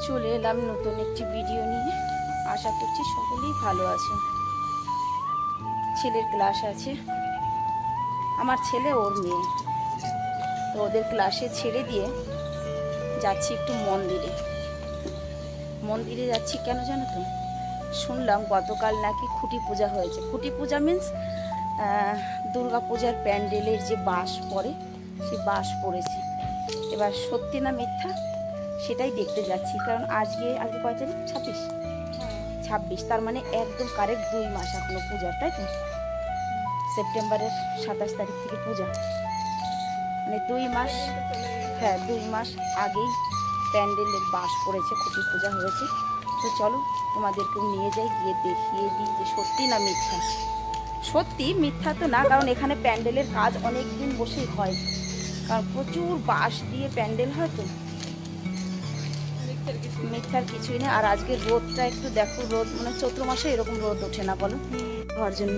চলে এলাম নতুন একটি ভিডিও নিয়ে। আশা করছি সকলেই ভালো আছে। ছেলের ক্লাস আছে, আমার ছেলে ওর মেয়ে, তো ওদের ক্লাসে ছেড়ে দিয়ে যাচ্ছি একটু মন্দিরে যাচ্ছি। কেন জানো তো? শুনলাম গতকাল নাকি খুঁটি পূজা হয়েছে। খুঁটি পূজা মিন্স দুর্গা পূজার প্যান্ডেলের যে বাঁশ পড়ে, সেই বাঁশ পড়েছে। এবার সত্যি না মিথ্যা সেটাই দেখতে যাচ্ছি। কারণ আজকে কয় তারিখ? 26। তার মানে একদম কারেক্ট 2 মাস এখনো পূজার, তাই তো? সেপ্টেম্বরের 27 তারিখ থেকে পূজা, মানে 2 মাস। হ্যাঁ, 2 মাস আগেই প্যান্ডেলের বাঁশ পড়েছে, খুঁটি পূজা হয়েছে। তো চলো তোমাদেরকেও নিয়ে যাই, গিয়ে দেখিয়ে দিই যে সত্যি না মিথ্যা। সত্যি, মিথ্যা তো না, কারণ এখানে প্যান্ডেলের কাজ অনেক দিন বসেই হয়, কারণ প্রচুর বাঁশ দিয়ে প্যান্ডেল হয়। তো মিথ্যার কিছুই নেই। আর আজকে রোদটা একটু দেখো, রোদ মানে চৈত্র মাসে এরকম রোদ ওঠে না, বলো? হওয়ার জন্য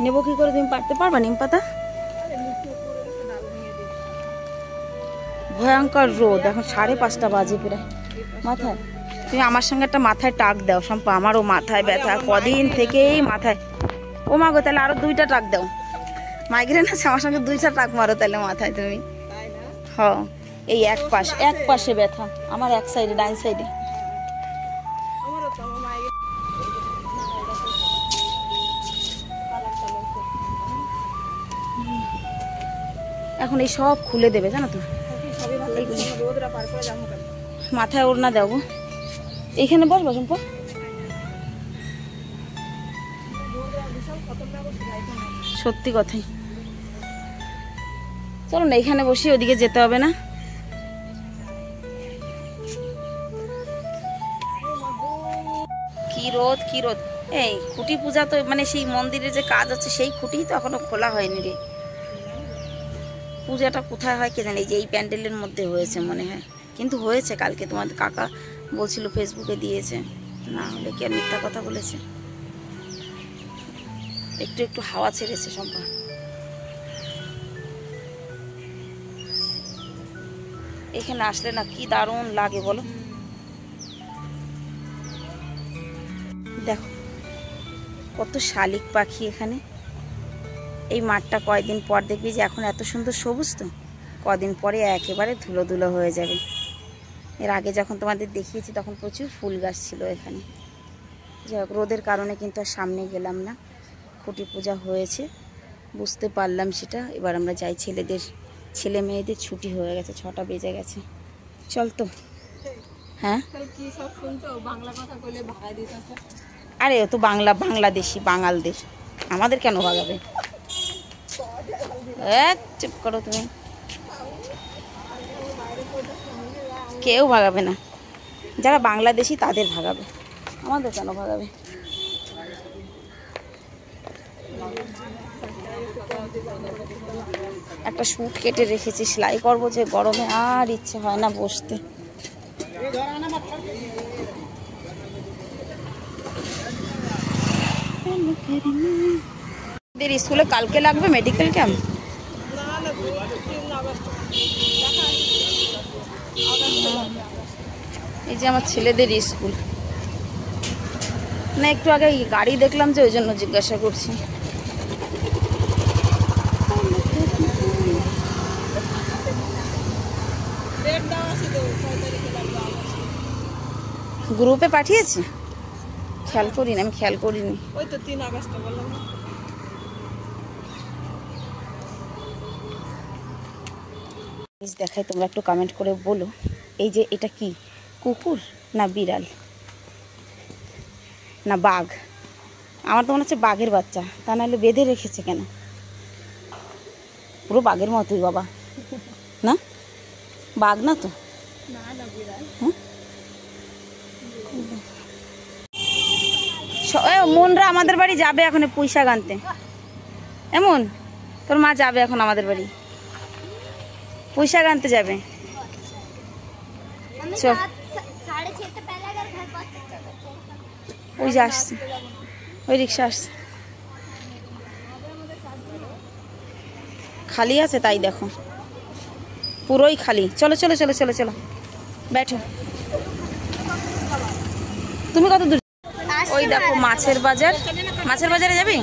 নেবো কি করে? তুমি পারতে পারবা নিম পাতা? ভয়ঙ্কর রোদ, এখন 5:30 বাজে প্রায়। মাথায় তুমি আমার সঙ্গে একটা মাথায় টাক দাও শম্পা, আমারও মাথায় ব্যথা কদিন থেকেই মাথায়। ও মা গো, তাহলে আরো 2টা টাক দাও। মাইগ্রেন আছে, আমার সঙ্গে 2টা টাক মারো তাহলে মাথায় তুমি। হ্যাঁ, এই এক পাশে ব্যথা আমার, এক সাইডে, ডাইন সাইডে। এখন এই সব খুলে দেবে, জানো তো? মাথায় ওড়না দেবো, এইখানে বসবো শম্পা। সত্যি কথাই, চলো না এখানে বসি, ওদিকে যেতে হবে না। কি রোদ, কি রোদ! এই খুঁটি পূজা তো মানে সেই মন্দিরে যে কাজ হচ্ছে, সেই খুঁটি তো এখনো খোলা হয়নি রে। পূজাটা কোথায় হয় কে জানি, যে এই প্যান্ডেলের মধ্যে হয়েছে মনে হয়, কিন্তু হয়েছে কালকে, তোমাদের কাকা বলছিল, ফেসবুকে দিয়েছে। না হলে কি আর মিথ্যা কথা বলেছে? একটু একটু হাওয়া ছেড়েছে সম্পা। এখানে আসলে না কি দারুণ লাগে বলো। দেখো কত শালিক পাখি এখানে। এই মাঠটা কয়দিন পর দেখবি যে এখন এত সুন্দর সবুজ, তো কদিন পরে একেবারে ধুলো ধুলো হয়ে যাবে। এর আগে যখন তোমাদের দেখিয়েছি তখন প্রচুর ফুল গাছ ছিল এখানে। যাই হোক, রোদের কারণে কিন্তু আর সামনে গেলাম না। খুঁটি পূজা হয়েছে, বুঝতে পারলাম সেটা। এবার আমরা যাই, ছেলে মেয়েদের ছুটি হয়ে গেছে, 6টা বেজে গেছে। চল তো। হ্যাঁ, আরে ও তো বাংলাদেশি, বাঙালদের, আমাদের কেন ভাগাবে? চুপ করো তুমি, কেউ ভাগাবে না। যারা বাংলাদেশি তাদের ভাগাবে, আমাদের কেন ভাগাবে? একটা স্যুট কেটে রেখেছি, সেলাই করবো, যে গরমে আর ইচ্ছে হয় না বসতে। স্কুলে কালকে লাগবে মেডিকেল ক্যাম্প। এই যে আমার ছেলেদের স্কুল না, একটু আগে গাড়ি দেখলাম যে, ওই জন্য জিজ্ঞাসা করছি। গ্রুপে পাঠিয়েছে, খেয়াল করিনি, আমি খেয়াল করিনি। ওই তো 3 আগস্ট বললাম না। দেখাই, তোমরা একটু কমেন্ট করে বলো, এই যে এটা কি কুকুর না বিড়াল না বাঘ? আমার তো মনে হচ্ছে বাঘের বাচ্চা, তা নাহলে বেঁধে রেখেছে কেন? পুরো বাঘের মতোই বাবা, না বাঘ না তো? মনরা আমাদের বাড়ি যাবে এখন পুঁইশাক আনতে। এমন তোর মা যাবে এখন আমাদের বাড়ি, পুঁইশাক আনতে যাবে। চল, ওই যে আসছে, ওই রিক্সা আসছে, খালি আছে তাই দেখো, পুরোই খালি। চলো চলো চলো চলো চলো, बैठो। তুমি কত দূর? ওই দেখো মাছের বাজার, মাছের বাজারে যাবি?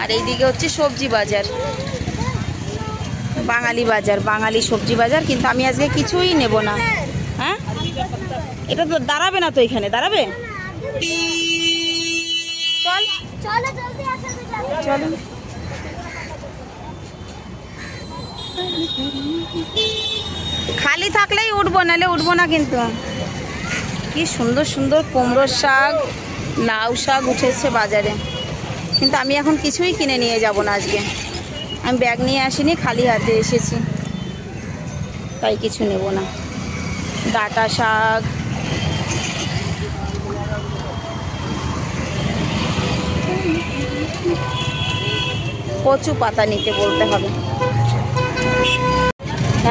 আর এইদিকে হচ্ছে সবজি বাজার, বাঙালি বাজার, বাঙালি সবজি বাজার। কিন্তু আমি আজকে কিছুই নেব না। হ্যাঁ, এটা তো দাঁড়াবে না তো, এখানে দাঁড়াবে? চল চলো। খালি থাকলেই উঠবো, নাহলে উঠবো না। কিন্তু কি সুন্দর সুন্দর কুমড়ো শাক, লাউ শাক উঠেছে বাজারে, কিন্তু আমি এখন কিছুই কিনে নিয়ে যাব না আজকে। আমি ব্যাগ নিয়ে আসিনি, খালি হাতে এসেছি, তাই কিছু নেব না। ডাঁটা শাক, কচু পাতা নিতে বলতে হবে।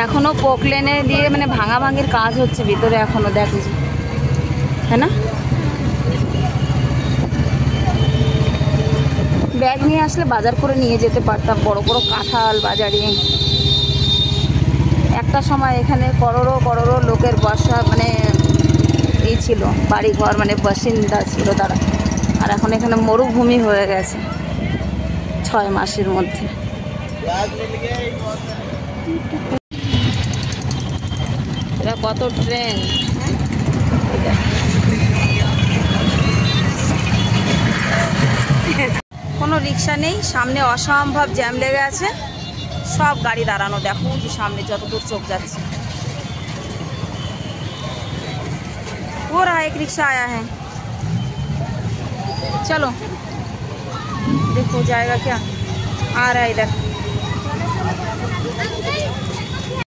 এখনো পোকলেনে দিয়ে মানে ভাঙা ভাঙির কাজ হচ্ছে ভিতরে এখনো, দেখো, হ্যাঁ না? ব্যাগ নিয়ে আসলে বাজার করে নিয়ে যেতে পারতাম, বড় বড় কাঁঠাল বাজারে। একটা সময় এখানে করোড়ো করোড়ো লোকের বসা মানে এই ছিল, বাড়িঘর মানে বাসিন্দা ছিল তারা। আর এখন এখানে মরুভূমি হয়ে গেছে 6 মাসের মধ্যে। এটা কত ট্রেন! কোনো রিক্সা নেই, সামনে অসম্ভব জ্যাম লেগে আছে, সব গাড়ি দাঁড়ানো। দেখো যে সামনে যতদূর চোখ যাচ্ছে। वो रहा एक रिक्शा आया है, चलो देखो जाएगा क्या। आ रहा है इधर।